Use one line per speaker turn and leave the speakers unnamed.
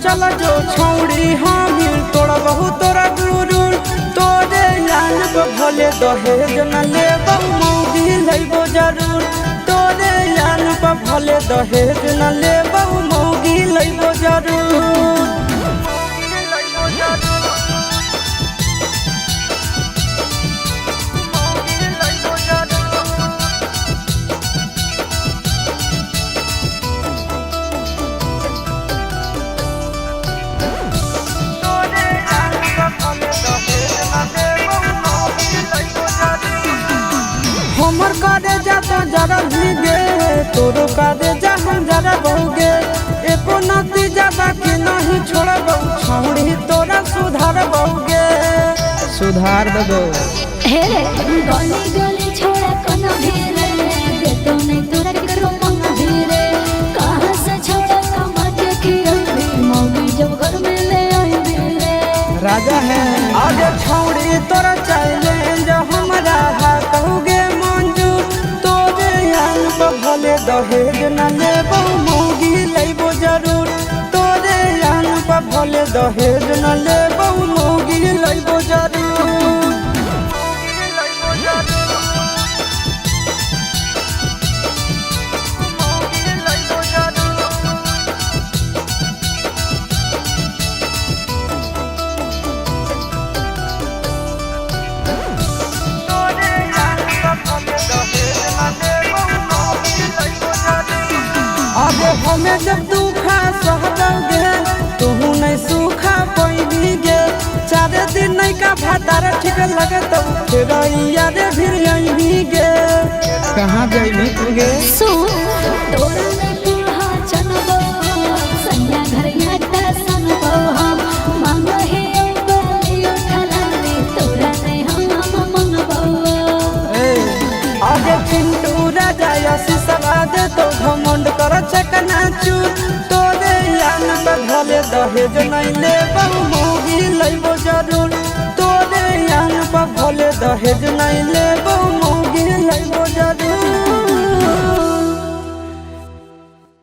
चल जो छौड़ी हामिल तोरा बहुत तोरा गुरूर तोरे यान पे भले दहेज न लेबौ मौगी लइबो जरूर तोरे यान पे भले दहेज न लेबौ मौगी लइबो जरूर। हमर कादे जाता जरा भीगे तोरो कादे जा हम जरा बहुगे एको नतीजा बाकी नहीं छोड़बौ छौड़ी तोरा सुधार बहुगे सुधार देबो
हे गली गली छोड़ा कोनो ढेरे देतो नहीं तोरा करो मन ढेरे कहां से छोड़ा कमा के खियबी मौगी जब घर में ले आई रे
राजा है आज छौड़ी तोरा चैलेंज हमरा हाथोगे भले दहेज न लेबौ मौगी लइबो जरूर तोरे यान पर भले दहेज न लेबौ मौगी लइबो जरूर। अब हमें जब दुखा सहदोगे तुहू नहीं सूखा पैबी गे 4 दिन नहीं का भातार ठीक लगत फिर याद फिर अइबी गे कहाँ जइबी तू गे
सुन तोरा नहीं पुहा चनबो सैया घर याटा सनबो हम मांग हे बोलियो ठलाने तोरा नहीं हम मंगबो
ए आगे चिंटू राजा यसी सवाद तो घमंड कर चकना चूर तोरे यान पे भले दहेज नहीं लेबौ मौगी लइबो जरूर तोरे यान पे भले दहेज नहीं ले